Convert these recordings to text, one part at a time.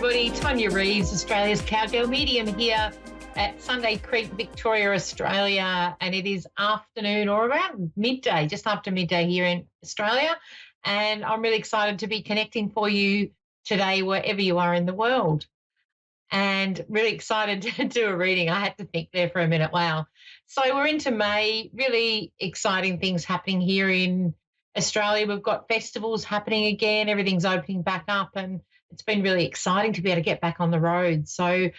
everybody. Tonia Reeves, Australia's Cowgirl medium here at Sunday Creek, Victoria, Australia. And it is afternoon or around midday, just after midday here in Australia. And I'm really excited to be connecting for you today, wherever you are in the world. And really excited to do a reading. I had to think there for a minute. Wow. So we're into May, really exciting things happening here in Australia. We've got festivals happening again. Everything's opening back up, and it's been really exciting to be able to get back on the road. So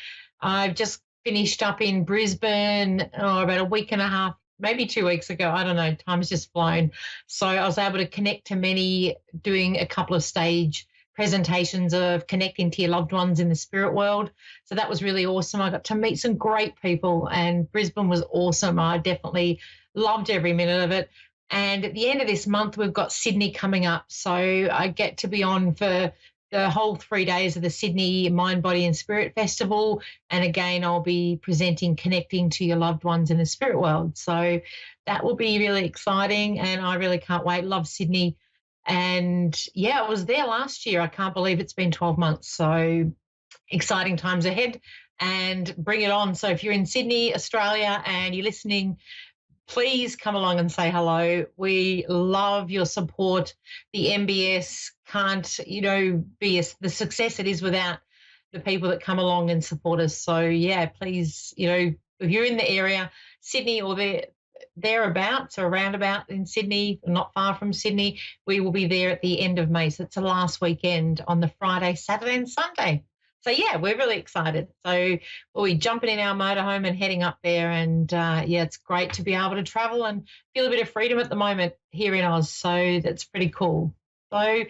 I've just finished up in Brisbane about a week and a half, maybe 2 weeks ago. I don't know. Time's just flown. So I was able to connect to many, doing a couple of stage presentations of connecting to your loved ones in the spirit world. So that was really awesome. I got to meet some great people, and Brisbane was awesome. I definitely loved every minute of it. And at the end of this month, we've got Sydney coming up. So I get to be on for the whole 3 days of the Sydney Mind, Body and Spirit Festival. And again, I'll be presenting connecting to your loved ones in the spirit world. So that will be really exciting, and I really can't wait. Love Sydney. And yeah, I was there last year. I can't believe it's been 12 months. So exciting times ahead, and bring it on. So if you're in Sydney, Australia, and you're listening, please come along and say hello. We love your support. The MBS can't, be the success it is without the people that come along and support us. So yeah, please, if you're in the area, Sydney or thereabouts or roundabout in Sydney, not far from Sydney, we will be there at the end of May. So it's the last weekend on the Friday, Saturday and Sunday. So yeah, we're really excited. So we'll be jumping in our motorhome and heading up there. And it's great to be able to travel and feel a bit of freedom at the moment here in Oz. So that's pretty cool. So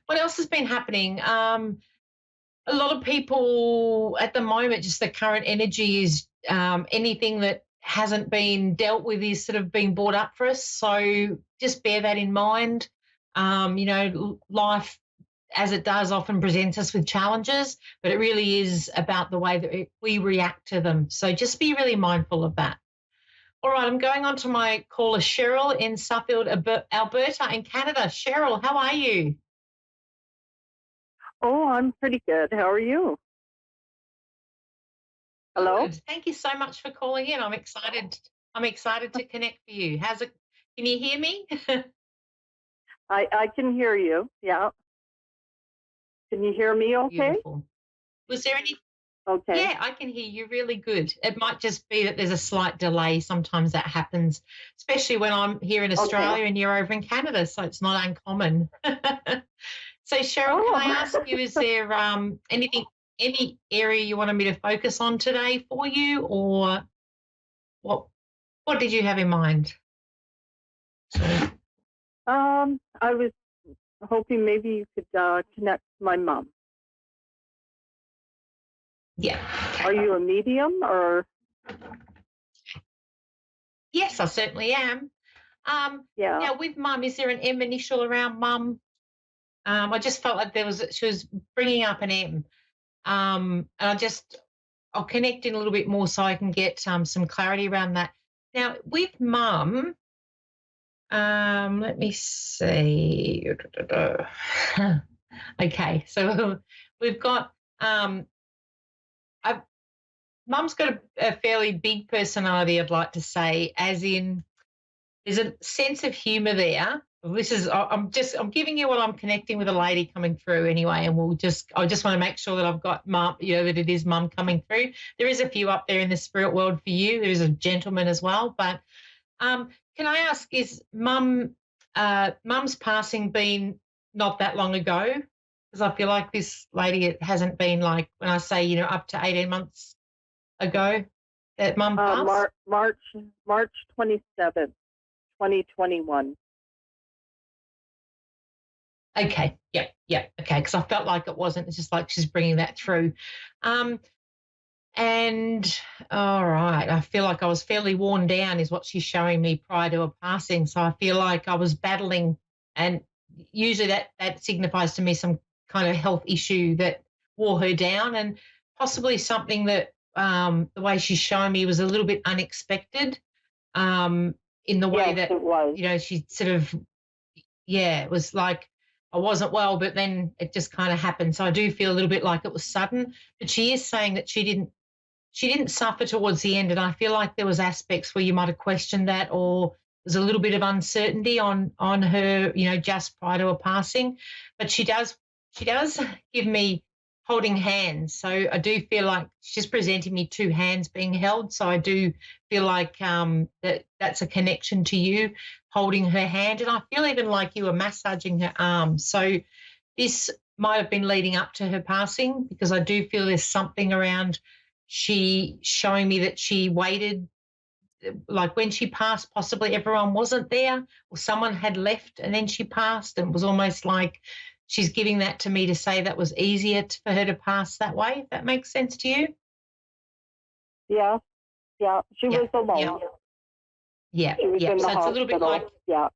what else has been happening? A lot of people at the moment, just the current energy is anything that hasn't been dealt with is sort of being brought up for us. So just bear that in mind. Life, as it does, often presents us with challenges, but it really is about the way that we react to them. So just be really mindful of that. All right, I'm going on to my caller, Cheryl in Suffield, Alberta in Canada. Cheryl, how are you? Oh, I'm pretty good. How are you? Hello? Good. Thank you so much for calling in. I'm excited to connect for you. How's it? Can you hear me? I can hear you. Yeah. Can you hear me okay? Beautiful. Was there any? Okay. Yeah, I can hear you really good. It might just be that there's a slight delay. Sometimes that happens, especially when I'm here in Australia and you're over in Canada, so it's not uncommon. So Cheryl, can I ask you, is there any area you wanted me to focus on today for you, or what did you have in mind? I was hoping maybe you could connect my mom. Yeah. Okay. Are you a medium or? Yes, I certainly am. Yeah. Now with mum, is there an M initial around mum? I just felt like she was bringing up an M. And I'll connect in a little bit more so I can get some clarity around that. Now with mum, let me see. Okay, so we've got mum's got a fairly big personality, I'd like to say, as in there's a sense of humour there. I'm giving you what I'm connecting with a lady coming through anyway, and I just want to make sure that I've got mum, that it is mum coming through. There is a few up there in the spirit world for you. There's a gentleman as well, but can I ask, is mum's passing been not that long ago? Because I feel like this lady, it hasn't been like, when I say, up to 18 months ago that mum passed. March 27th, 2021. Okay. Yep. Okay. Because I felt like it wasn't. It's just like she's bringing that through. And all right, I feel like I was fairly worn down is what she's showing me prior to her passing. So I feel like I was battling, and usually that signifies to me some kind of health issue that wore her down, and possibly something that the way she's showing me was a little bit unexpected in the way that, it was. she sort of, it was like I wasn't well, but then it just kind of happened. So I do feel a little bit like it was sudden. But she is saying that she didn't suffer towards the end, and I feel like there was aspects where you might have questioned that, or there's a little bit of uncertainty on her, just prior to her passing. But she does give me holding hands, so I do feel like she's presenting me two hands being held. So I do feel like that's a connection to you, holding her hand, and I feel even like you were massaging her arm. So this might have been leading up to her passing, because I do feel there's something around she showing me that she waited, like when she passed, possibly everyone wasn't there or someone had left and then she passed, and it was almost like she's giving that to me to say that was easier for her to pass that way, if that makes sense to you. Yeah, yeah. She Yeah, was yeah, alone. yeah, She was yeah. in the So it's a little bit like, hospital. Yeah,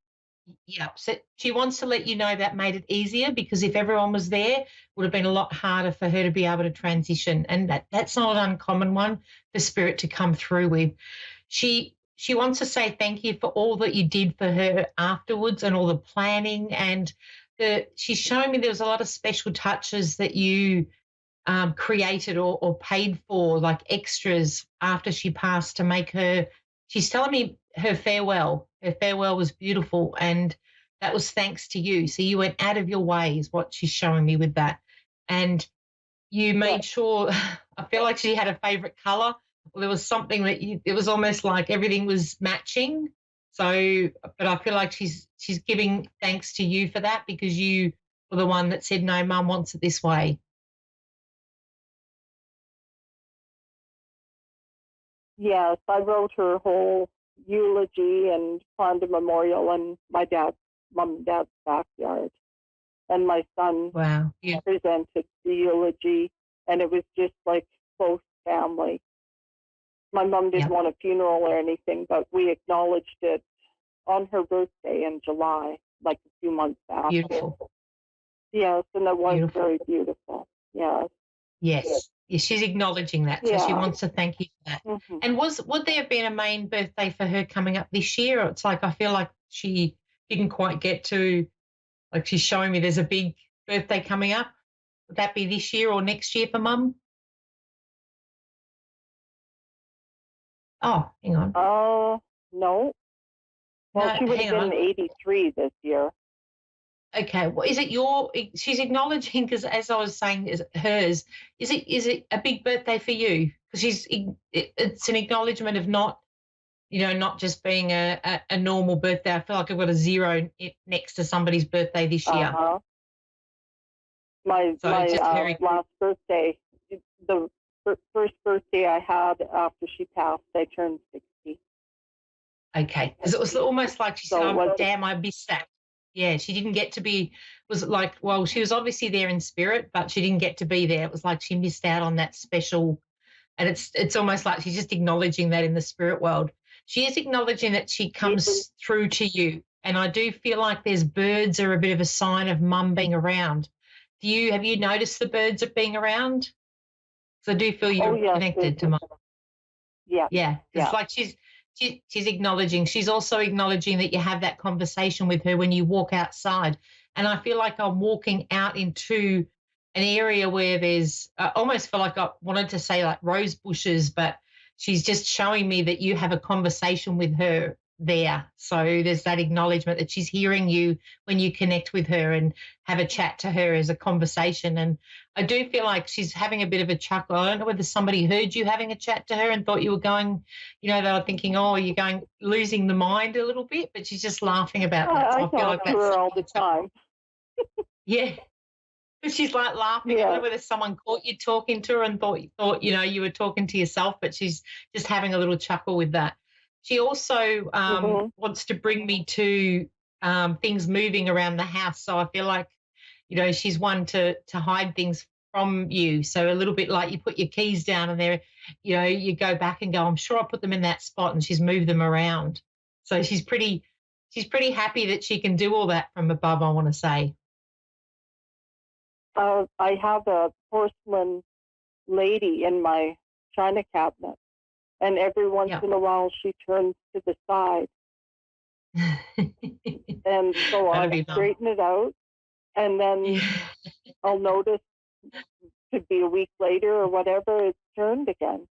yeah. So she wants to let you know that made it easier, because if everyone was there, it would have been a lot harder for her to be able to transition. And that's not an uncommon one for spirit to come through with. She wants to say thank you for all that you did for her afterwards, and all the planning, and she's showing me there was a lot of special touches that you created, or paid for, like extras after she passed to make her. She's telling me her farewell was beautiful, and that was thanks to you. So you went out of your way, is what she's showing me with that. And you yeah, made sure, I feel like she had a favorite color. Well, there was something that it was almost like everything was matching. So, but I feel like she's giving thanks to you for that, because you were the one that said, no, mum wants it this way. yes. I wrote her whole eulogy and planned a memorial in my dad's mom and dad's backyard. And my son Wow. Yeah. presented the eulogy, and it was just like close family. My mom didn't Yeah. want a funeral or anything, but we acknowledged it on her birthday in July, like a few months after. Beautiful. Yes, and it was Beautiful. very beautiful. Yes. Yes. Yes, she's acknowledging that. So she Yeah. wants to thank you for that. Hmm. And would there have been a main birthday for her coming up this year? Or it's like I feel like she didn't quite get to, like she's showing me there's a big birthday coming up. Would that be this year or next year for mum? Oh, hang on. No. Well, No, she would have hang been on. 83 this year. Okay. Well, is it she's acknowledging, because as I was saying, is hers, is it a big birthday for you? Because it's an acknowledgement of not just being a normal birthday. I feel like I've got a zero next to somebody's birthday this year. Uh-huh. My So it's just very, last birthday, the first birthday I had after she passed, I turned 60. okay. Because it was almost like she said, So it oh, was, damn, I missed that. Yeah, she didn't get to be, was it like, well, she was obviously there in spirit, but she didn't get to be there. It was like she missed out on that special. And it's almost like she's just acknowledging that in the spirit world. She is acknowledging that she comes through to you. And I do feel like there's birds are a bit of a sign of mum being around. Have you noticed the birds are being around? Because I do feel oh you're yes, connected to mum. yeah, Yeah, it's yeah. like she's acknowledging. She's also acknowledging that you have that conversation with her when you walk outside. And I feel like I'm walking out into an area where there's almost feel like I wanted to say like rose bushes, but she's just showing me that you have a conversation with her there. So there's that acknowledgement that she's hearing you when you connect with her and have a chat to her as a conversation. And I do feel like she's having a bit of a chuckle. I don't know whether somebody heard you having a chat to her and thought you were going, they were thinking, oh, you're going losing the mind a little bit, but she's just laughing about that. So I I feel like talk to that's her all the time. yeah. But she's like laughing. I don't Yeah. know whether someone caught you talking to her and thought you were talking to yourself, but she's just having a little chuckle with that. She also Hmm. wants to bring me to things moving around the house. So I feel like, she's one to hide things from you. So a little bit like you put your keys down and there, you go back and go, I'm sure I put them in that spot, and she's moved them around. So she's pretty happy that she can do all that from above, I want to say. I have a porcelain lady in my china cabinet, and every once Yeah. in a while she turns to the side, and so That'd I be nice. straighten it out, And then Yeah. I'll notice, could be a week later or whatever, it's turned again.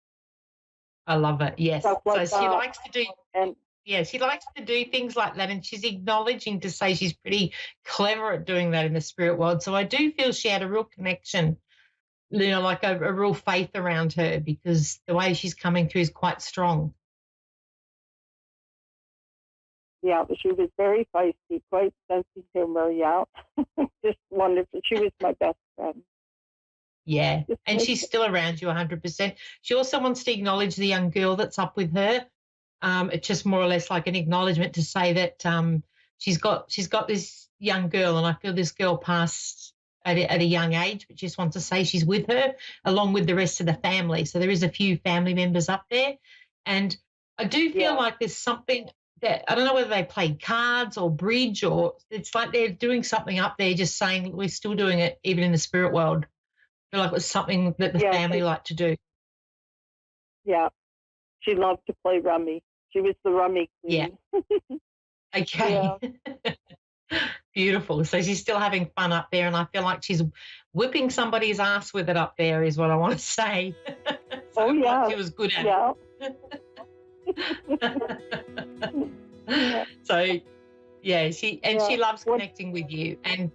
I love it. Yes. Stuff So like she that. likes to do, And yeah, she likes to do things like that, and she's acknowledging to say she's pretty clever at doing that in the spirit world. So I do feel she had a real connection, like a real faith around her, because the way she's coming through is quite strong. yeah, but she was very feisty, quite sense of humor. Yeah, just wonderful. She was my best friend. Yeah. And she's still around you 100%. She also wants to acknowledge the young girl that's up with her. It's just more or less like an acknowledgement to say that she's got this young girl, and I feel this girl passed at a young age, but just wants to say she's with her along with the rest of the family. So there is a few family members up there, and I do feel like there's something that I don't know whether they played cards or bridge, or it's like they're doing something up there, just saying we're still doing it even in the spirit world. I feel like it was something that the family liked to do. Yeah, she loved to play rummy. She was the rummy queen. Yeah. Okay. Beautiful. So she's still having fun up there, and I feel like she's whipping somebody's ass with it up there is what I want to say. So she was good at it. So yeah, she loves connecting with you. And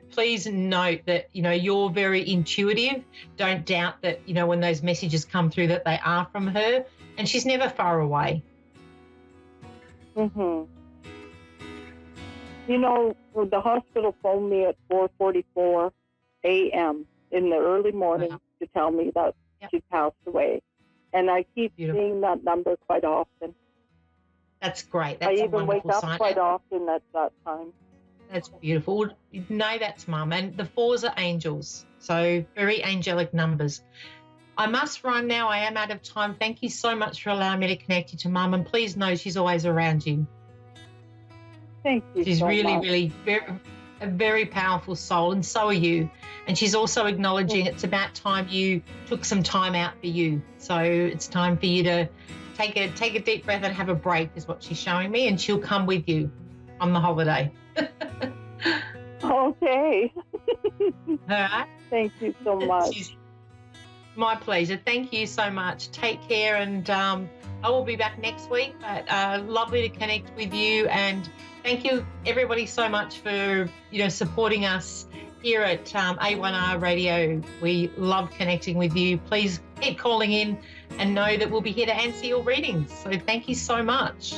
please note that you're very intuitive. Don't doubt that when those messages come through that they are from her, and she's never far away. Mhm. The hospital phoned me at 4:44 a.m. in the early morning to tell me that she passed away. And I keep seeing that number quite often. That's great. That's I even wake up quite often at that time. That's beautiful. That's Mum. And the 4s are angels, so very angelic numbers. I must run now. I am out of time. Thank you so much for allowing me to connect you to Mum, and please know she's always around you. Thank you. She's so really, much. really a very powerful soul, and so are you. And she's also acknowledging it's about time you took some time out for you. So it's time for you to take a deep breath and have a break, is what she's showing me, and she'll come with you on the holiday. Okay. All right. Thank you so much. My pleasure. Thank you so much. Take care, and I will be back next week. But lovely to connect with you, and thank you everybody so much for supporting us here at A1R Radio. We love connecting with you. Please keep calling in and know that we'll be here to answer your readings. So thank you so much.